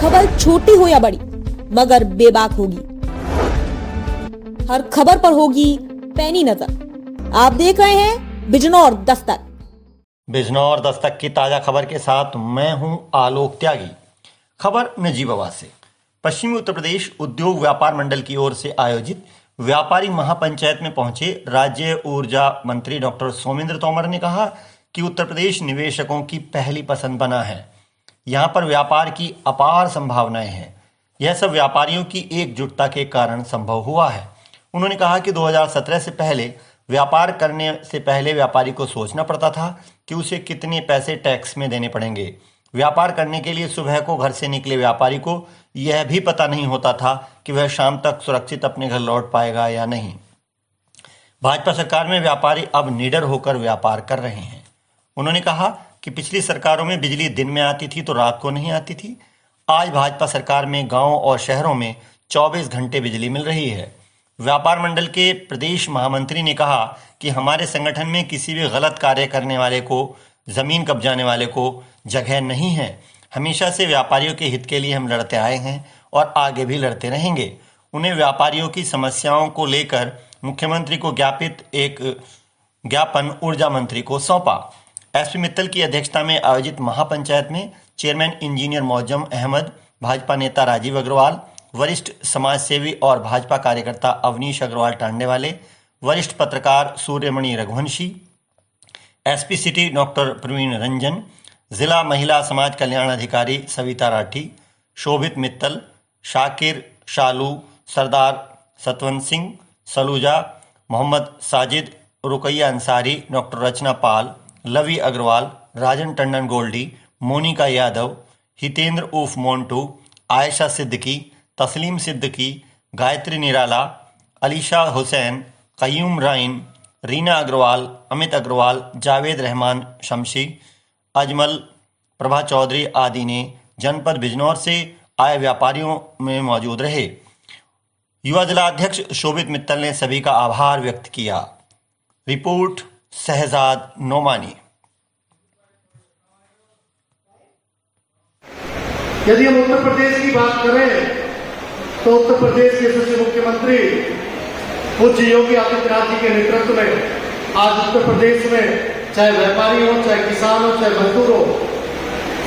खबर छोटी हो या बड़ी मगर बेबाक होगी। हर खबर पर होगी पैनी नजर। आप देख रहे हैं बिजनौर दस्तक। बिजनौर दस्तक की ताजा खबर के साथ मैं हूं आलोक त्यागी। खबर नजीबाबाद से। पश्चिमी उत्तर प्रदेश उद्योग व्यापार मंडल की ओर से आयोजित व्यापारी महापंचायत में पहुंचे राज्य ऊर्जा मंत्री डॉक्टर सोमेंद्र तोमर ने कहा कि उत्तर प्रदेश निवेशकों की पहली पसंद बना है। यहाँ पर व्यापार की अपार संभावनाएं हैं। यह सब व्यापारियों की एकजुटता के कारण संभव हुआ है। उन्होंने कहा कि 2017 से पहले व्यापार करने से पहले व्यापारी को सोचना पड़ता था कि उसे कितने पैसे टैक्स में देने पड़ेंगे। व्यापार करने के लिए सुबह को घर से निकले व्यापारी को यह भी पता नहीं होता था कि वह शाम तक सुरक्षित अपने घर लौट पाएगा या नहीं। भाजपा सरकार में व्यापारी अब निडर होकर व्यापार कर रहे हैं। उन्होंने कहा कि पिछली सरकारों में बिजली दिन में आती थी तो रात को नहीं आती थी। आज भाजपा सरकार में गांव और शहरों में 24 घंटे बिजली मिल रही है। व्यापार मंडल के प्रदेश महामंत्री ने कहा कि हमारे संगठन में किसी भी गलत कार्य करने वाले को, जमीन कब्जाने वाले को जगह नहीं है। हमेशा से व्यापारियों के हित के लिए हम लड़ते आए हैं और आगे भी लड़ते रहेंगे। उन्हें व्यापारियों की समस्याओं को लेकर मुख्यमंत्री को ज्ञापित एक ज्ञापन ऊर्जा मंत्री को सौंपा। एसपी मित्तल की अध्यक्षता में आयोजित महापंचायत में चेयरमैन इंजीनियर मौजम अहमद, भाजपा नेता राजीव अग्रवाल, वरिष्ठ समाजसेवी और भाजपा कार्यकर्ता अवनीश अग्रवाल टांडेवाले, वरिष्ठ पत्रकार Suryamani Raghuvanshi, SP city doctor Praveen Ranjan, जिला महिला समाज कल्याण अधिकारी सविता राठी, शोभित मित्तल, शाकिर शालू, सरदार सतवंत सिंह सलूजा, मोहम्मद साजिद, रुकैया अंसारी, डॉक्टर रचना पाल, लवी अग्रवाल, राजन टंडन गोल्डी, मोनिका यादव, हितेंद्र उर्फ मोन्टू, आयशा सिद्दीकी, तस्लीम सिद्दीकी, गायत्री निराला, अलीशा हुसैन, कयूम राइन, रीना अग्रवाल, अमित अग्रवाल, जावेद रहमान शमशी, अजमल, प्रभा चौधरी आदि ने जनपद बिजनौर से आए व्यापारियों में मौजूद रहे। युवा जिला अध्यक्ष शोभित मित्तल ने सभी का आभार व्यक्त किया। रिपोर्ट शहजाद नोमानी। यदि हम उत्तर प्रदेश की बात करें तो उत्तर प्रदेश के यशस्वी मुख्यमंत्री पूज्य योगी आदित्यनाथ जी के नेतृत्व में आज उत्तर प्रदेश में चाहे व्यापारी हो, चाहे किसान हो, चाहे मजदूर हो,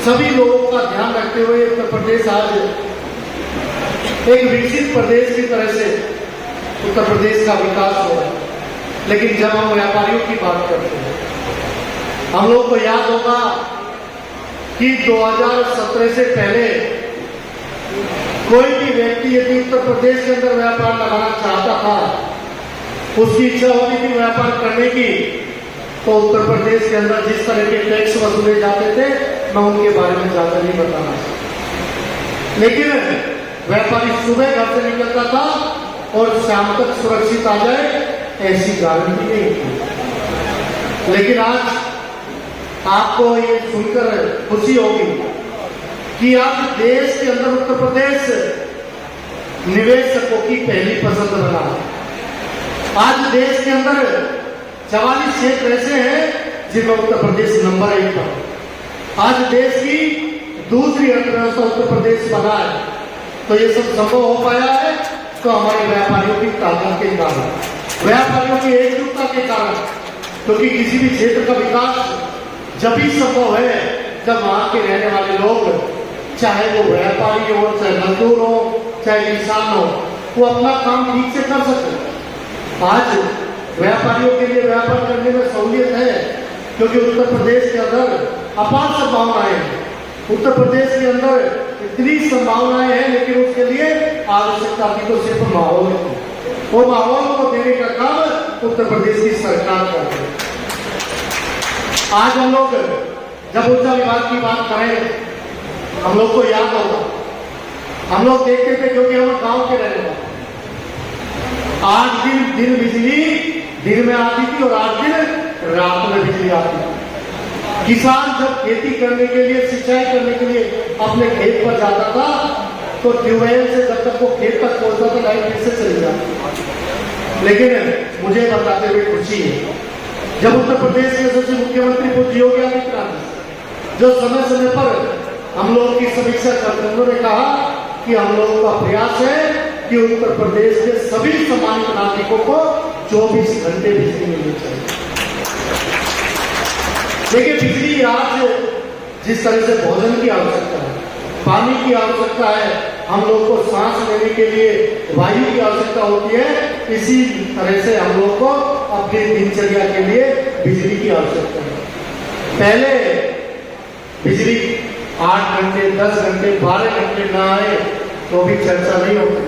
सभी लोगों का ध्यान रखते हुए उत्तर प्रदेश आज एक विकसित प्रदेश की तरह से उत्तर प्रदेश का विकास हो रहा है। लेकिन जब हम व्यापारियों की बात करते हैं, हम लोग को याद होगा कि 2017 से पहले कोई भी व्यक्ति यदि उत्तर प्रदेश के अंदर व्यापार लगाना चाहता था, उसकी इच्छा होती थी व्यापार करने की, तो उत्तर प्रदेश के अंदर जिस तरह के टैक्स वसूले जाते थे, मैं उनके बारे में ज्यादा नहीं बताना चाहता। लेकिन व्यापारी सुबह घर से निकलता था और शाम तक सुरक्षित आ जाए, ऐसी गारंटी नहीं थी। लेकिन आज आपको ये सुनकर खुशी होगी कि आज देश के अंदर उत्तर प्रदेश निवेशकों की पहली पसंद बना। आज देश के अंदर 44 क्षेत्र ऐसे हैं जिनमें उत्तर प्रदेश नंबर 1 पर। आज देश की दूसरी अर्थव्यवस्था उत्तर प्रदेश बना है। तो ये सब संभव हो पाया है तो हमारे व्यापारियों की ताकत के कारण, व्यापारियों की एकजुटता के कारण। क्योंकि किसी भी क्षेत्र का विकास जब भी संभव है जब वहां के रहने वाले लोग, चाहे वो व्यापारी हो, चाहे मजदूर हो, चाहे किसान हो, वो अपना काम ठीक से कर सकते। आज व्यापारियों के लिए व्यापार करने में सहूलियत है क्योंकि उत्तर प्रदेश के अंदर अपार संभावनाएं हैं। उत्तर प्रदेश के अंदर इतनी संभावनाएं हैं, लेकिन उसके लिए आवश्यकता थी तो सिर्फ माहौल है। वो माहौल को देने का काम उत्तर प्रदेश की सरकार कर रही है। आज हम लोग जब ऊर्जा विभाग की बात करें, हम लोग को याद होगा, हम लोग देखते थे क्योंकि हम गांव के रहने वाले। 8 दिन बिजली दिन में आती थी और 8 दिन रात में बिजली आती थी। किसान जब खेती करने के लिए, सिंचाई करने के लिए अपने खेत पर जाता था तो ट्यूबवेल से जब तक वो खेत तक पहुंचता था लाइट फिर से चली जाती। लेकिन मुझे बताते हुए खुशी है जब उत्तर प्रदेश के यशस्वी मुख्यमंत्री पूज्य योगी आदित्यनाथ जो समय समय पर हम लोग की समीक्षा करते उन्होंने कहा कि हम लोगों का प्रयास है कि उत्तर प्रदेश के सभी सम्मानित नागरिकों को 24 घंटे बिजली मिलनी चाहिए। देखिए, बिजली आज जिस तरह से भोजन की आवश्यकता है, पानी की आवश्यकता है, हम लोग को सांस लेने के लिए वायु की आवश्यकता होती है, इसी तरह से हम लोग को अपनी दिनचर्या के लिए बिजली की आवश्यकता है। पहले बिजली 8 घंटे, 10 घंटे, 12 घंटे ना आए तो भी चर्चा नहीं होती,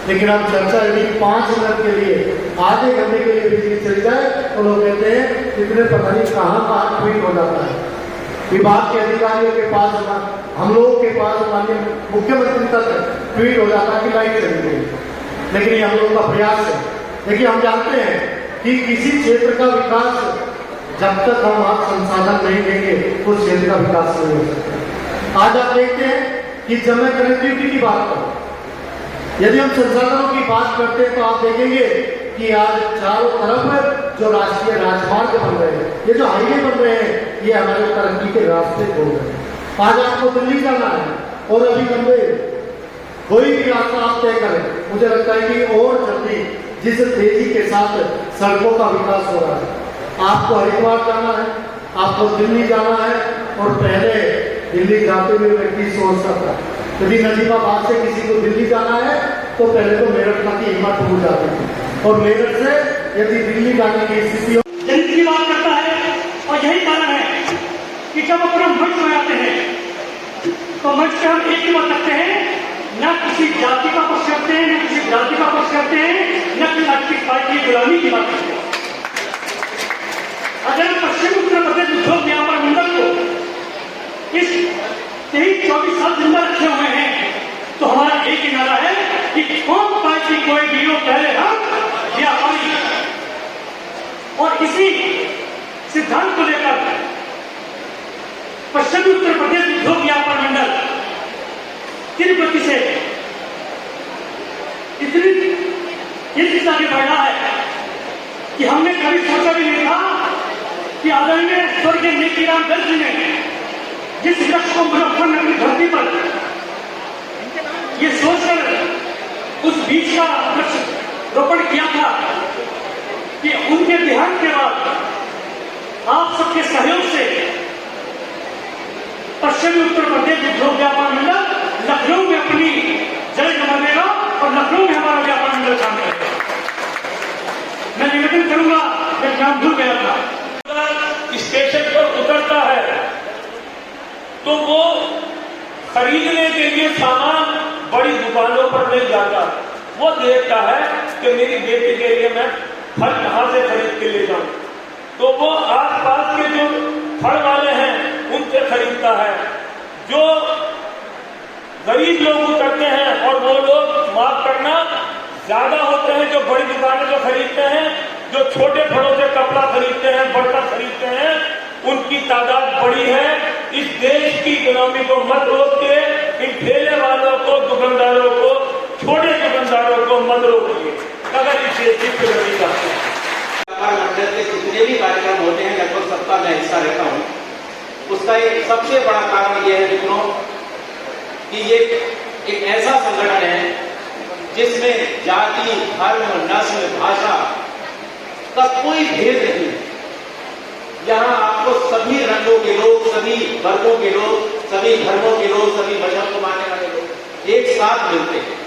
लेकिन अब चर्चा यदि 5 मिनट के लिए, आधे घंटे के लिए बिजली चली जाए तो लोग कहते हैं कितने पता नहीं कहाँ ट्वीट हो जाता है। विभाग के अधिकारियों के पास, हम लोगों के पास, माननीय मुख्यमंत्री तक ट्वीट हो जाता है कि लाइट चली गई। लेकिन ये हम लोगों का प्रयास है। देखिए, हम जानते हैं कि किसी क्षेत्र का विकास जब तक हम वहां संसाधन नहीं देंगे उस क्षेत्र का विकास नहीं हो सकता। आज आप देखते हैं कि जब मैं कनेक्टिविटी की बात करूं, यदि हम संसाधनों की बात करते हैं तो आप देखेंगे कि आज चारों तरफ जो राष्ट्रीय राजमार्ग बन रहे हैं, ये जो हाईवे बन रहे हैं, ये हमारे तरक्की के रास्ते खोल रहे हैं। आज आपको दिल्ली जाना है और अभी लंबे कोई भी रास्ता आप तय करें, मुझे लगता है कि और जल्दी जिस तेजी के साथ सड़कों का विकास हो रहा है, आपको हरिद्वार जाना है, आपको दिल्ली जाना है, और पहले दिल्ली जाते हुए व्यक्ति सोचता था यदि नजीबाबाद से किसी को दिल्ली जाना है तो पहले तो मेरठ तक की हिम्मत टूट जाती थी, और मेरठ से यदि दिल्ली जाने की स्थिति हो। जनता की बात करता है, और यही कारण है कि जब अपना मंच में आते हैं तो मंच पे हम एक ही बात रखते हैं, न किसी जाति का पक्ष करते हैं, न किसी जाति का पक्ष करते हैं, न किसी राजनीतिक पार्टी की गुलामी की बात करते हैं। अगर पश्चिम उत्तर प्रदेश उद्योग व्यापार मंडल को इस 23-24 साल जिंदा रखे हुए हैं तो हमारा एक ही नारा है कि कौन पार्टी कोई वीरो पहले हम व्यापारी, और इसी सिद्धांत को लेकर पश्चिमी उत्तर प्रदेश उद्योग व्यापार मंडल तिरुपति से इतनी आगे बढ़ा है कि हमने कभी सोचा भी नहीं था कि आदरणीय स्वर्गीय नेकीराम दर्ज ने जिस लक्ष्य को मुजफ्फरनगर की धरती पर ये सोचकर उस बीज का वृक्ष रोपण किया था कि उनके देहांत के बाद आप सबके सहयोग से पश्चिमी उत्तर प्रदेश उद्योग व्यापार मंडल लखनऊ में अपनी जड़ जमा देगा और लखनऊ में हमारा व्यापार मंडल काम करेगा। मैं निवेदन करूंगा, मैं नाम भूल गया था, स्टेशन पर उतरता है तो वो खरीदने के लिए सामान बड़ी दुकानों पर नहीं जाता, वो देखता है कि मेरी बेटी के लिए मैं फल कहां से खरीद के ले जाऊं, तो वो आसपास के जो फल वाले हैं उनसे खरीदता है। जो गरीब लोग उतरते हैं और वो लोग माफ करना ज्यादा होते हैं, जो बड़ी दुकानें जो खरीदते हैं, जो छोटे फलों से कपड़ा खरीदते हैं, बर्तन खरीदते हैं, उनकी तादाद बड़ी है। इस देश की इकोनॉमी को मत रोक के इन ठेले वालों को, दुकानदारों को, छोटे दुकानदारों को मत रोकिए अगर इस देश की प्रगति करते हैं। व्यापार मंडल के जितने भी कार्यक्रम होते हैं लगभग सबका मैं हिस्सा रहता हूँ। उसका एक सबसे बड़ा कारण यह है मित्रों कि ये एक ऐसा संगठन है जिसमें जाति, धर्म, नस्ल, भाषा का कोई भेद नहीं है। यहाँ आपको सभी रंगों के लोग, सभी वर्गों के लोग, सभी धर्मों के लोग, सभी मजहब को मानने वाले लोग एक साथ मिलते हैं।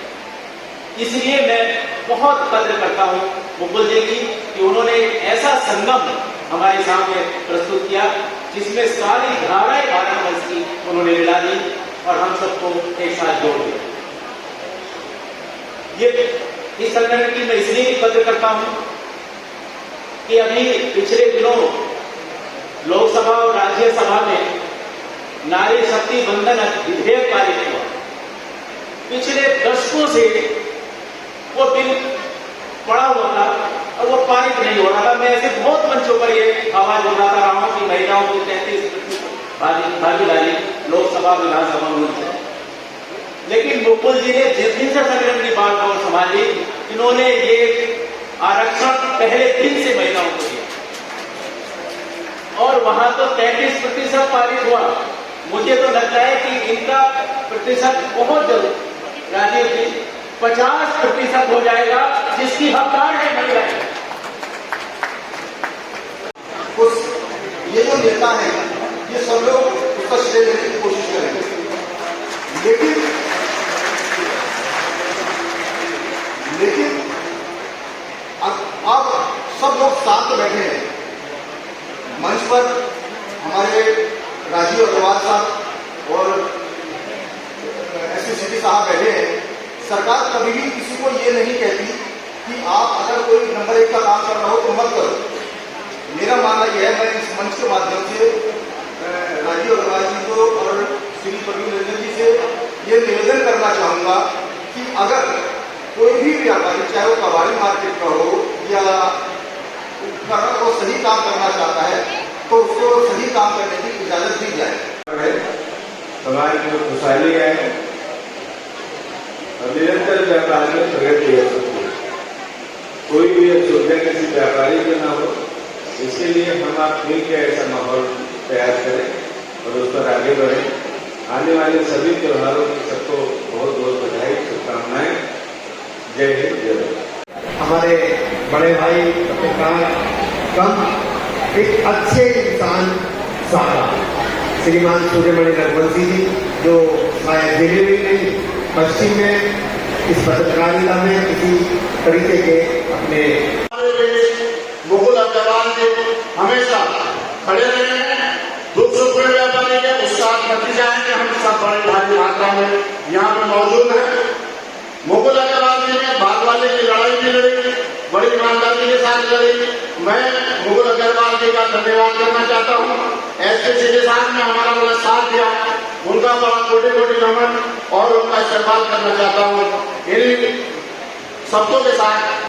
इसलिए मैं बहुत कद्र करता हूँ मुकुल जी की कि उन्होंने एक ऐसा संगम हमारे सामने प्रस्तुत किया जिसमें सारी धाराएं भारतवर्ष की उन्होंने मिला दी और हम सबको एक साथ जोड़ दिया। ये इस संगठन की मैं इसलिए भी कद्र करता हूँ कि अभी पिछले दिनों लोकसभा और राज्यसभा में नारी शक्ति बंधन विधेयक पारित हुआ। पिछले दशकों से वो बिल पड़ा हुआ था और वो पारित नहीं हो रहा था। मैं ऐसे बहुत मंचों पर ये आवाज उठाता रहा हूं कि महिलाओं की 33% भागीदारी लोकसभा विधानसभा में होनी चाहिए। लेकिन मुकुल जी ने जिस दिन से संगठन की बात और संभाली, इन्होंने ये आरक्षण पहले दिन से महिलाओं को दिया और वहां तो 33% पारित हुआ। मुझे तो लगता है कि इनका प्रतिशत बहुत जल्द राजीव जी 50% हो जाएगा, जिसकी हकदार है महिलाएं। उस ये जो नेता है ये सब लोग उसका श्रेय लेने की कोशिश करेंगे, लेकिन अब सब लोग साथ बैठे हैं मंच पर, हमारे राजीव अग्रवाल साहब और एसपी सिटी साहब बैठे हैं। सरकार कभी भी किसी को ये नहीं कहती कि आप अगर कोई नंबर 1 का काम कर रहा हो तो मत करो। मेरा मानना यह है, मैं इस मंच के माध्यम से राजीव अग्रवाल जी को और श्री प्रवीण रंजन जी से ये निवेदन करना चाहूंगा कि अगर कोई भी व्यापारी, चाहे वो कबाड़ी मार्केट का हो या वो सही काम करना चाहता है तो उसको सही काम करने की इजाजत दी जाए। समाज में खुशहाली है और निरंतर व्यापार में प्रगति हो सकती है। कोई भी असुविधा किसी व्यापारी को ना हो, इसके लिए हम आप मिलकर ऐसा माहौल तैयार करें और उस पर आगे बढ़ें। आने वाले सभी त्योहारों की सबको बहुत बहुत बधाई, शुभकामनाएं। जय हिंद, जय भारत। हमारे बड़े भाई पत्रकार कम एक अच्छे इंसान साहब श्रीमान सूर्यमणि रघुवंशी जी, जो शायद दिल्ली में नहीं पश्चिम में इस पत्रकारिता में किसी तरीके के अपने मुकुल अग्रवाल जी हमेशा खड़े रहे हैं। दुख सुख में व्यापारी के उसका नतीजा है कि हम सब बड़ी भारी मात्रा में यहाँ पे मौजूद हैं। मुकुल अग्रवाल जी ने भागवाले की लड़ाई भी लड़ी, बड़ी ईमानदारी के साथ लड़ी। मैं मुकुल अग्रवाल जी का धन्यवाद करना चाहता हूँ। एसपी सिटी साहब ने हमारा बड़ा साथ दिया, उनका बड़ा कोटि कोटि नमन और उनका इस्तेमाल करना चाहता हूँ। इन शब्दों के साथ